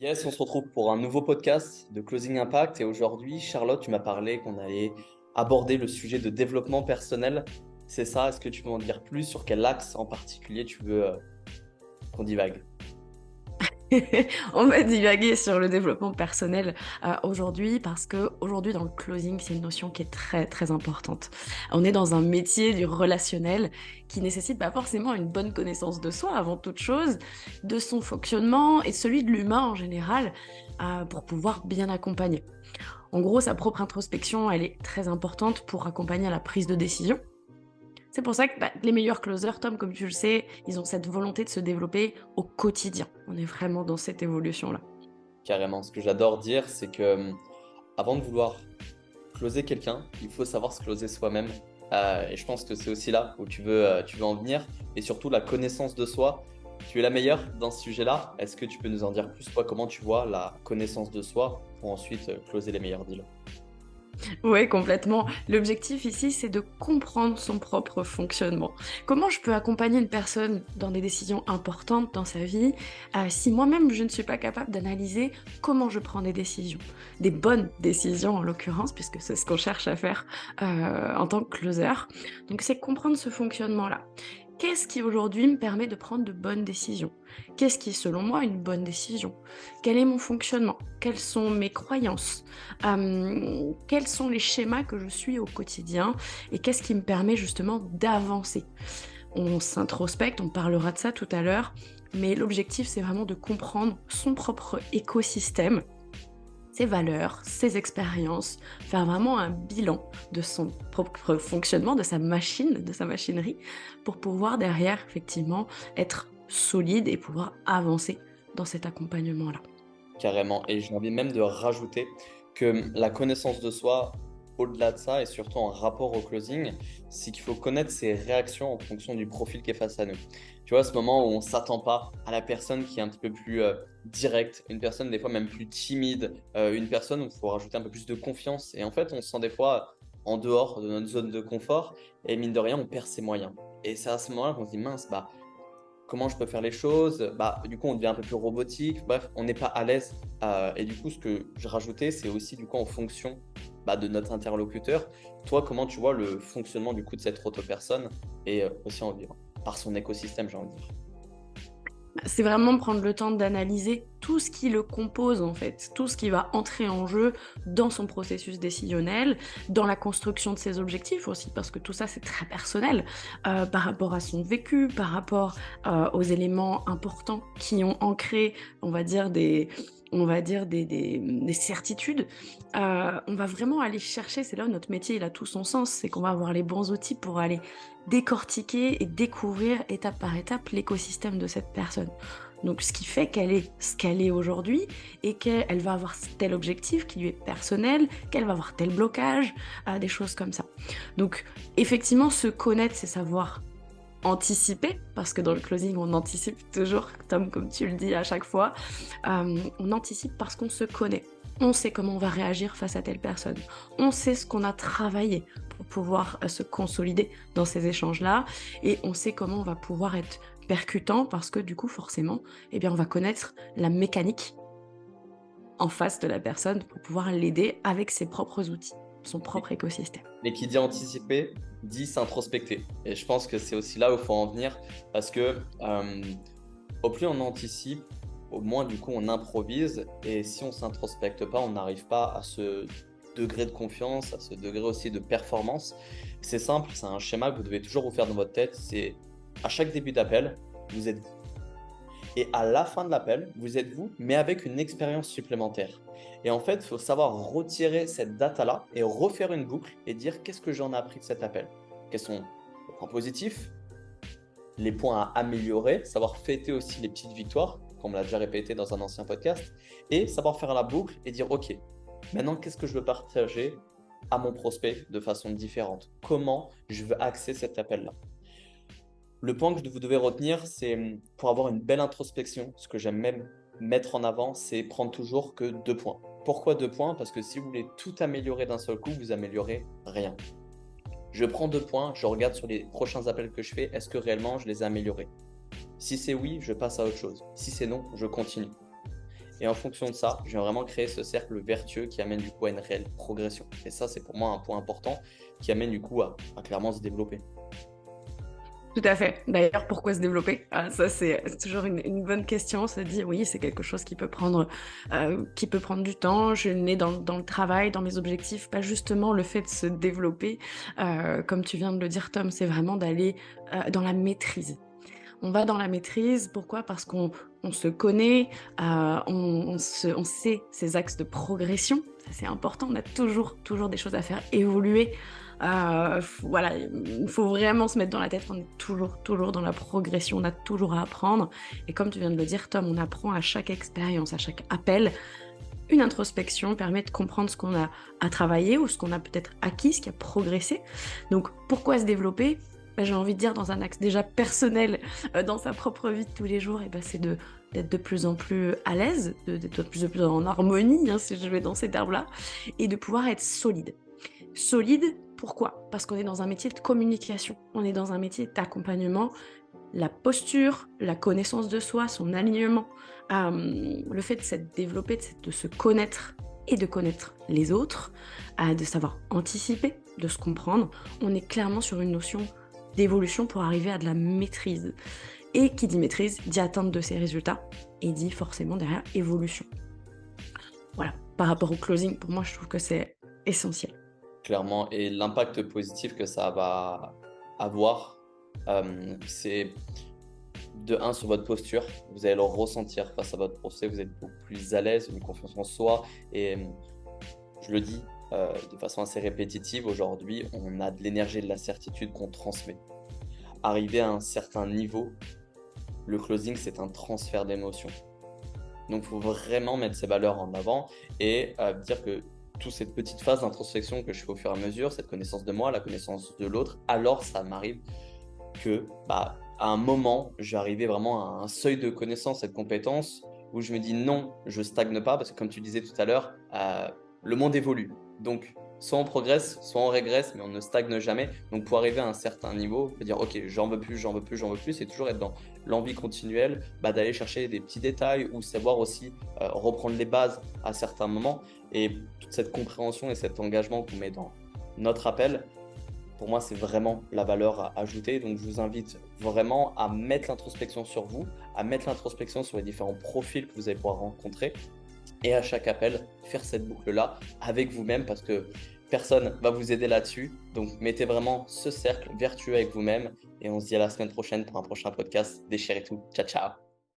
Yes, on se retrouve pour un nouveau podcast de Closing Impact et aujourd'hui, Charlotte, tu m'as parlé qu'on allait aborder le sujet de développement personnel. C'est ça, est-ce que tu peux en dire plus sur quel axe en particulier tu veux qu'on divague? On va divaguer sur le développement personnel aujourd'hui parce que aujourd'hui dans le closing, c'est une notion qui est très très importante. On est dans un métier du relationnel qui nécessite pas forcément une bonne connaissance de soi avant toute chose, de son fonctionnement et celui de l'humain en général pour pouvoir bien accompagner. En gros, sa propre introspection, elle est très importante pour accompagner à la prise de décision. C'est pour ça que les meilleurs closers, Tom, comme tu le sais, ils ont cette volonté de se développer au quotidien. On est vraiment dans cette évolution-là. Carrément, ce que j'adore dire, c'est que avant de vouloir closer quelqu'un, il faut savoir se closer soi-même. Et je pense que c'est aussi là où tu veux en venir. Et surtout, la connaissance de soi. Tu es la meilleure dans ce sujet-là. Est-ce que tu peux nous en dire plus, toi, comment tu vois la connaissance de soi pour ensuite closer les meilleurs deals? Oui, complètement. L'objectif ici, c'est de comprendre son propre fonctionnement. Comment je peux accompagner une personne dans des décisions importantes dans sa vie si moi-même, je ne suis pas capable d'analyser comment je prends des décisions, des bonnes décisions en l'occurrence, puisque c'est ce qu'on cherche à faire en tant que closer. Donc, c'est comprendre ce fonctionnement-là. Qu'est-ce qui aujourd'hui me permet de prendre de bonnes décisions? Qu'est-ce qui est selon moi une bonne décision? Quel est mon fonctionnement? Quelles sont mes croyances? Quels sont les schémas que je suis au quotidien? Et qu'est-ce qui me permet justement d'avancer? On s'introspecte, on parlera de ça tout à l'heure, mais l'objectif c'est vraiment de comprendre son propre écosystème, ses valeurs, ses expériences, faire vraiment un bilan de son propre fonctionnement, de sa machine, de sa machinerie, pour pouvoir derrière, effectivement, être solide et pouvoir avancer dans cet accompagnement-là. Carrément. Et j'ai envie même de rajouter que la connaissance de soi, au-delà de ça, et surtout en rapport au closing, c'est qu'il faut connaître ses réactions en fonction du profil qui est face à nous. Tu vois, à ce moment où on ne s'attend pas à la personne qui est un petit peu plus directe, une personne des fois même plus timide, une personne où il faut rajouter un peu plus de confiance. Et en fait, on se sent des fois en dehors de notre zone de confort et mine de rien, on perd ses moyens. Et c'est à ce moment-là qu'on se dit, mince, bah, comment je peux faire les choses. Bah, du coup, on devient un peu plus robotique. Bref, on n'est pas à l'aise. Et du coup, ce que je rajoutais, c'est aussi du coup en fonction de notre interlocuteur. Toi, comment tu vois le fonctionnement du coup de cette autre personne et aussi en vivant par son écosystème, j'ai envie de dire. C'est vraiment prendre le temps d'analyser tout ce qui le compose en fait, tout ce qui va entrer en jeu dans son processus décisionnel, dans la construction de ses objectifs aussi, parce que tout ça c'est très personnel, par rapport à son vécu, par rapport aux éléments importants qui ont ancré, on va dire des certitudes. On va vraiment aller chercher, c'est là où notre métier il a tout son sens, c'est qu'on va avoir les bons outils pour aller décortiquer et découvrir étape par étape l'écosystème de cette personne. Donc ce qui fait qu'elle est ce qu'elle est aujourd'hui et qu'elle va avoir tel objectif qui lui est personnel, qu'elle va avoir tel blocage, des choses comme ça. Donc effectivement, se connaître, c'est savoir anticiper, parce que dans le closing, on anticipe toujours, Tom, comme tu le dis à chaque fois, on anticipe parce qu'on se connaît. On sait comment on va réagir face à telle personne. On sait ce qu'on a travaillé pour pouvoir se consolider dans ces échanges-là. Et on sait comment on va pouvoir être percutant parce que du coup, forcément, eh bien, on va connaître la mécanique en face de la personne pour pouvoir l'aider avec ses propres outils, son propre écosystème. Mais qui dit anticiper, dit s'introspecter. Et je pense que c'est aussi là où il faut en venir parce que au plus on anticipe, au moins du coup on improvise. Et si on s'introspecte pas, on n'arrive pas à ce degré de confiance, à ce degré aussi de performance. C'est simple, c'est un schéma que vous devez toujours vous faire dans votre tête. C'est à chaque début d'appel, vous êtes vous. Et à la fin de l'appel, vous êtes vous, mais avec une expérience supplémentaire. Et en fait, il faut savoir retirer cette data-là et refaire une boucle et dire qu'est-ce que j'en ai appris de cet appel. Quels sont les points positifs, les points à améliorer, savoir fêter aussi les petites victoires, comme on l'a déjà répété dans un ancien podcast, et savoir faire la boucle et dire, OK, maintenant, qu'est-ce que je veux partager à mon prospect de façon différente? Comment je veux axer cet appel-là? Le point que vous devez retenir, c'est pour avoir une belle introspection, ce que j'aime même mettre en avant, c'est prendre toujours que 2 points. Pourquoi 2 points? Parce que si vous voulez tout améliorer d'un seul coup, vous améliorez rien. Je prends 2 points, je regarde sur les prochains appels que je fais, est-ce que réellement je les ai améliorés? Si c'est oui, je passe à autre chose. Si c'est non, je continue. Et en fonction de ça, je viens vraiment créer ce cercle vertueux qui amène du coup à une réelle progression. Et ça, c'est pour moi un point important qui amène du coup à clairement se développer. Tout à fait. D'ailleurs, pourquoi se développer? Ah, ça, c'est toujours une bonne question. On se dit, oui, c'est quelque chose qui peut prendre du temps. Je l'ai dans le travail, dans mes objectifs, pas justement le fait de se développer. Comme tu viens de le dire, Tom, c'est vraiment d'aller dans la maîtrise. On va dans la maîtrise, pourquoi? Parce qu'on se connaît, on sait ses axes de progression, ça c'est important, on a toujours des choses à faire évoluer. Voilà, il faut vraiment se mettre dans la tête qu'on est toujours dans la progression, on a toujours à apprendre. Et comme tu viens de le dire, Tom, on apprend à chaque expérience, à chaque appel. Une introspection permet de comprendre ce qu'on a à travailler ou ce qu'on a peut-être acquis, ce qui a progressé. Donc pourquoi se développer? J'ai envie de dire dans un axe déjà personnel, dans sa propre vie de tous les jours, c'est d'être de plus en plus à l'aise, d'être de plus en plus en harmonie, hein, si je vais dans ces termes-là, et de pouvoir être solide. Solide, pourquoi? Parce qu'on est dans un métier de communication, on est dans un métier d'accompagnement. La posture, la connaissance de soi, son alignement, le fait de s'être développé, de se connaître et de connaître les autres, de savoir anticiper, de se comprendre, on est clairement sur une notion d'évolution pour arriver à de la maîtrise. Et qui dit maîtrise, dit atteinte de ses résultats, et dit forcément derrière évolution. Voilà, par rapport au closing, pour moi, je trouve que c'est essentiel. Clairement, et l'impact positif que ça va avoir, c'est de un sur votre posture, vous allez le ressentir face à votre procès, vous êtes beaucoup plus à l'aise, une confiance en soi, et je le dis de façon assez répétitive, aujourd'hui, on a de l'énergie et de la certitude qu'on transmet. Arrivé à un certain niveau, le closing, c'est un transfert d'émotions. Donc, il faut vraiment mettre ces valeurs en avant et dire que toute cette petite phase d'introspection que je fais au fur et à mesure, cette connaissance de moi, la connaissance de l'autre, alors ça m'arrive que, à un moment, je vais arriver vraiment à un seuil de connaissance et de compétence où je me dis non, je stagne pas parce que comme tu disais tout à l'heure, le monde évolue. Donc, soit on progresse, soit on régresse, mais on ne stagne jamais. Donc, pour arriver à un certain niveau, on peut dire ok, j'en veux plus, j'en veux plus, j'en veux plus, et toujours être dans l'envie continuelle d'aller chercher des petits détails ou savoir aussi reprendre les bases à certains moments. Et toute cette compréhension et cet engagement qu'on met dans notre appel, pour moi, c'est vraiment la valeur à ajouter. Donc, je vous invite vraiment à mettre l'introspection sur vous, à mettre l'introspection sur les différents profils que vous allez pouvoir rencontrer. Et à chaque appel, faire cette boucle-là avec vous-même parce que personne va vous aider là-dessus. Donc, mettez vraiment ce cercle vertueux avec vous-même. Et on se dit à la semaine prochaine pour un prochain podcast. Déchirez tout. Ciao, ciao.